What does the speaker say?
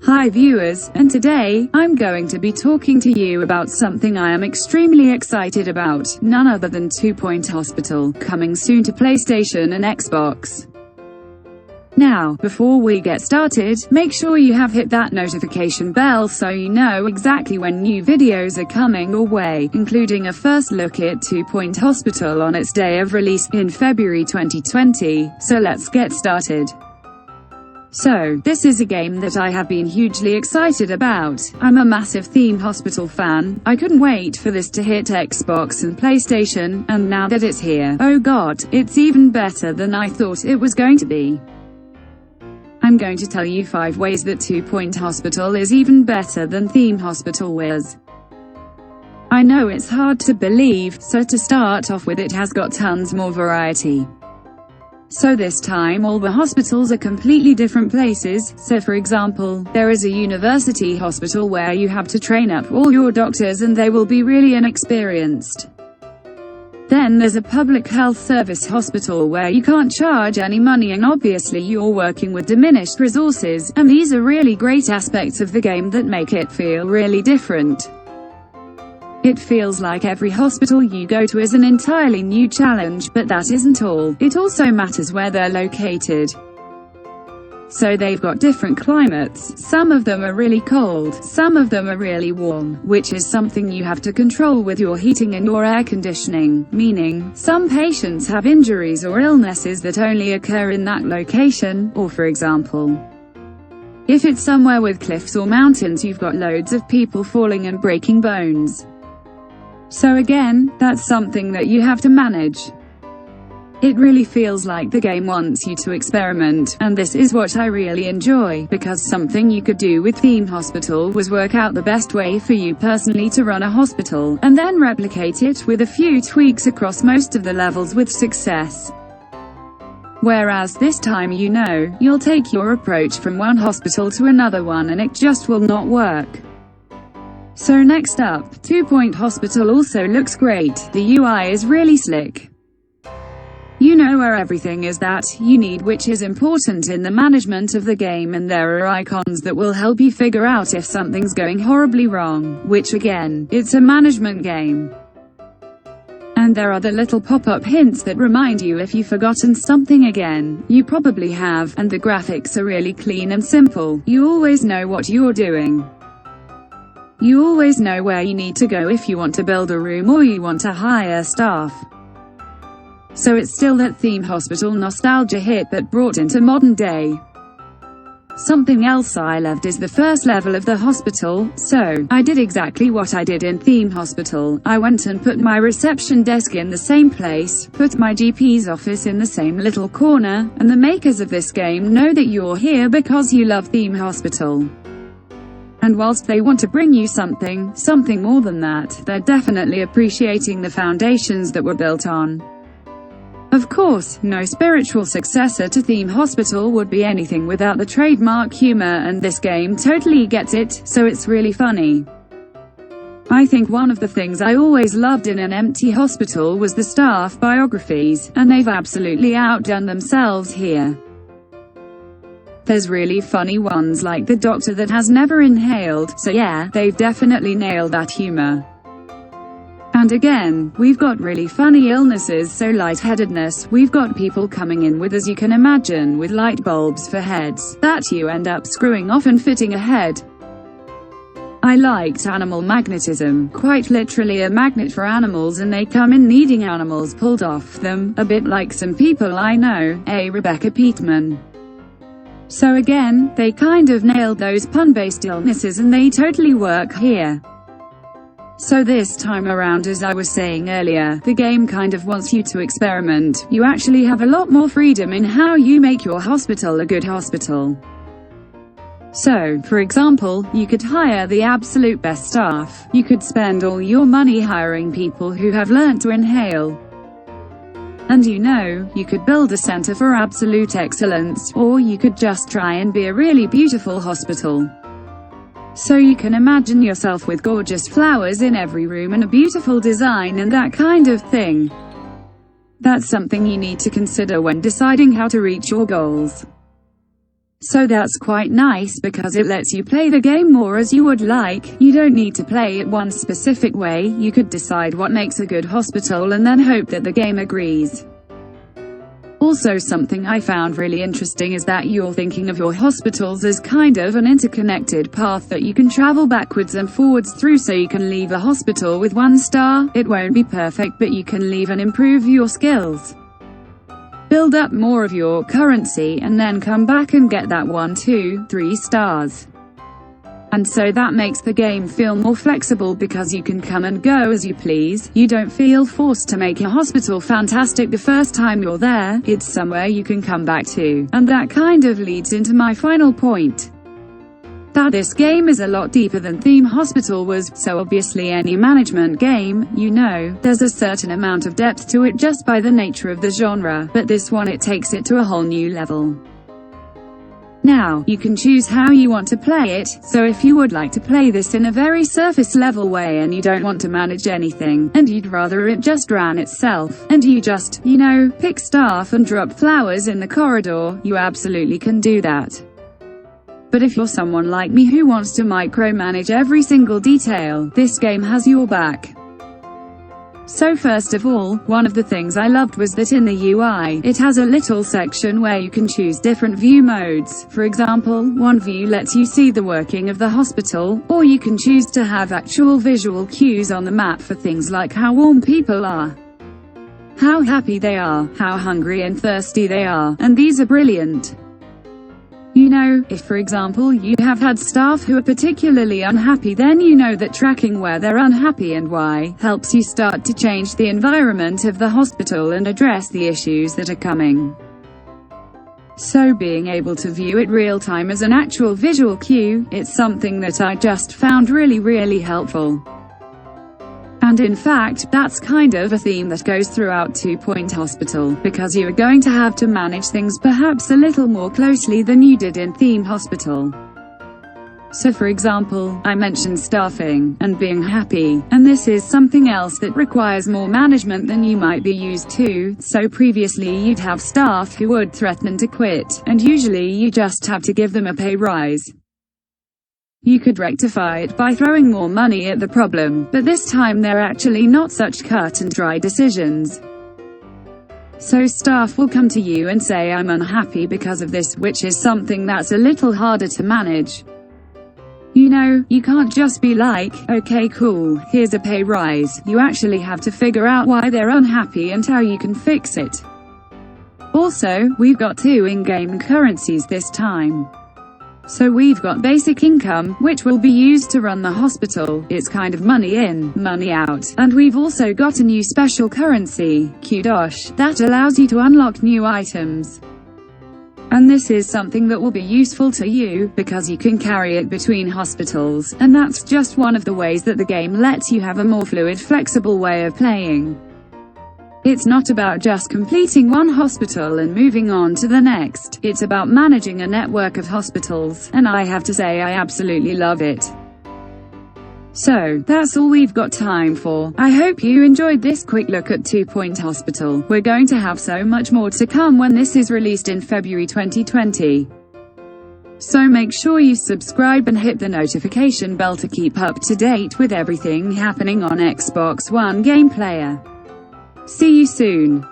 Hi viewers, and today, I'm going to be talking to you about something I am extremely excited about, none other than 2 Point Hospital, coming soon to PlayStation and Xbox. Now, before we get started, make sure you have hit that notification bell so you know exactly when new videos are coming your way, including a first look at 2 Point Hospital on its day of release, in February 2020, so let's get started. So, this is a game that I have been hugely excited about. I'm a massive Theme Hospital fan. I couldn't wait for this to hit Xbox and PlayStation, and now that it's here, oh god, it's even better than I thought it was going to be. I'm going to tell you 5 ways that 2 Point Hospital is even better than Theme Hospital was. I know it's hard to believe, so to start off with, it has got tons more variety. So this time all the hospitals are completely different places. So for example, there is a university hospital where you have to train up all your doctors and they will be really inexperienced. Then there's a public health service hospital where you can't charge any money and obviously you're working with diminished resources, and these are really great aspects of the game that make it feel really different. It feels like every hospital you go to is an entirely new challenge, but that isn't all. It also matters where they're located. So they've got different climates. Some of them are really cold, some of them are really warm, which is something you have to control with your heating and your air conditioning, meaning, some patients have injuries or illnesses that only occur in that location, or for example, if it's somewhere with cliffs or mountains, you've got loads of people falling and breaking bones. So again, that's something that you have to manage. It really feels like the game wants you to experiment, and this is what I really enjoy, because something you could do with Theme Hospital was work out the best way for you personally to run a hospital, and then replicate it with a few tweaks across most of the levels with success. Whereas this time you'll take your approach from one hospital to another one and it just will not work. So next up, 2 Point Hospital also looks great. The UI is really slick. You know where everything is that you need, which is important in the management of the game, and there are icons that will help you figure out if something's going horribly wrong, which again, it's a management game. And there are the little pop-up hints that remind you if you've forgotten something again. You probably have, and the graphics are really clean and simple. You always know what you're doing. You always know where you need to go if you want to build a room or you want to hire staff. So it's still that Theme Hospital nostalgia hit but brought into modern day. Something else I loved is the first level of the hospital. So, I did exactly what I did in Theme Hospital. I went and put my reception desk in the same place, put my GP's office in the same little corner, and the makers of this game know that you're here because you love Theme Hospital. And whilst they want to bring you something more than that, they're definitely appreciating the foundations that were built on. Of course, no spiritual successor to Theme Hospital would be anything without the trademark humor, and this game totally gets it, so it's really funny. I think one of the things I always loved in an empty hospital was the staff biographies, and they've absolutely outdone themselves here. There's really funny ones like the doctor that has never inhaled, so yeah, they've definitely nailed that humor. And again, we've got really funny illnesses, so lightheadedness, we've got people coming in with, as you can imagine, with light bulbs for heads, that you end up screwing off and fitting a head. I liked animal magnetism, quite literally a magnet for animals, and they come in needing animals pulled off them, a bit like some people I know, Rebecca Peatman. So again, they kind of nailed those pun-based illnesses and they totally work here. So this time around, as I was saying earlier, the game kind of wants you to experiment. You actually have a lot more freedom in how you make your hospital a good hospital. So, for example, you could hire the absolute best staff. You could spend all your money hiring people who have learnt to inhale. And you could build a center for absolute excellence, or you could just try and be a really beautiful hospital. So you can imagine yourself with gorgeous flowers in every room and a beautiful design and that kind of thing. That's something you need to consider when deciding how to reach your goals. So that's quite nice because it lets you play the game more as you would like. You don't need to play it one specific way. You could decide what makes a good hospital and then hope that the game agrees. Also, something I found really interesting is that you're thinking of your hospitals as kind of an interconnected path that you can travel backwards and forwards through, so you can leave a hospital with 1 star. It won't be perfect, but you can leave and improve your skills. Build up more of your currency and then come back and get that 1, 2, 3 stars. And so that makes the game feel more flexible because you can come and go as you please. You don't feel forced to make a hospital fantastic the first time you're there. It's somewhere you can come back to. And that kind of leads into my final point. That this game is a lot deeper than Theme Hospital was. So obviously any management game, you know, there's a certain amount of depth to it just by the nature of the genre. But this one, it takes it to a whole new level. Now, you can choose how you want to play it, so if you would like to play this in a very surface level way and you don't want to manage anything, and you'd rather it just ran itself, and you just, you know, pick staff and drop flowers in the corridor, you absolutely can do that. But if you're someone like me who wants to micromanage every single detail, this game has your back. So first of all, one of the things I loved was that in the UI, it has a little section where you can choose different view modes. For example, one view lets you see the working of the hospital, or you can choose to have actual visual cues on the map for things like how warm people are, how happy they are, how hungry and thirsty they are, and these are brilliant. You know, if for example you have had staff who are particularly unhappy, then you know that tracking where they're unhappy and why helps you start to change the environment of the hospital and address the issues that are coming. So being able to view it real time as an actual visual cue, it's something that I just found really helpful. And in fact, that's kind of a theme that goes throughout 2 Point Hospital, because you are going to have to manage things perhaps a little more closely than you did in Theme Hospital. So for example, I mentioned staffing, and being happy, and this is something else that requires more management than you might be used to. So previously you'd have staff who would threaten to quit, and usually you just have to give them a pay rise. You could rectify it by throwing more money at the problem, but this time they're actually not such cut and dry decisions. So staff will come to you and say, I'm unhappy because of this, which is something that's a little harder to manage. You know, you can't just be like, okay cool, here's a pay rise. You actually have to figure out why they're unhappy and how you can fix it. Also, we've got 2 in-game currencies this time. So we've got basic income, which will be used to run the hospital. It's kind of money in, money out. And we've also got a new special currency, Kudosh, that allows you to unlock new items. And this is something that will be useful to you, because you can carry it between hospitals, and that's just one of the ways that the game lets you have a more fluid, flexible way of playing. It's not about just completing one hospital and moving on to the next. It's about managing a network of hospitals, and I have to say I absolutely love it. So, that's all we've got time for. I hope you enjoyed this quick look at 2 Point Hospital. We're going to have so much more to come when this is released in February 2020. So make sure you subscribe and hit the notification bell to keep up to date with everything happening on Xbox One Game Player. See you soon.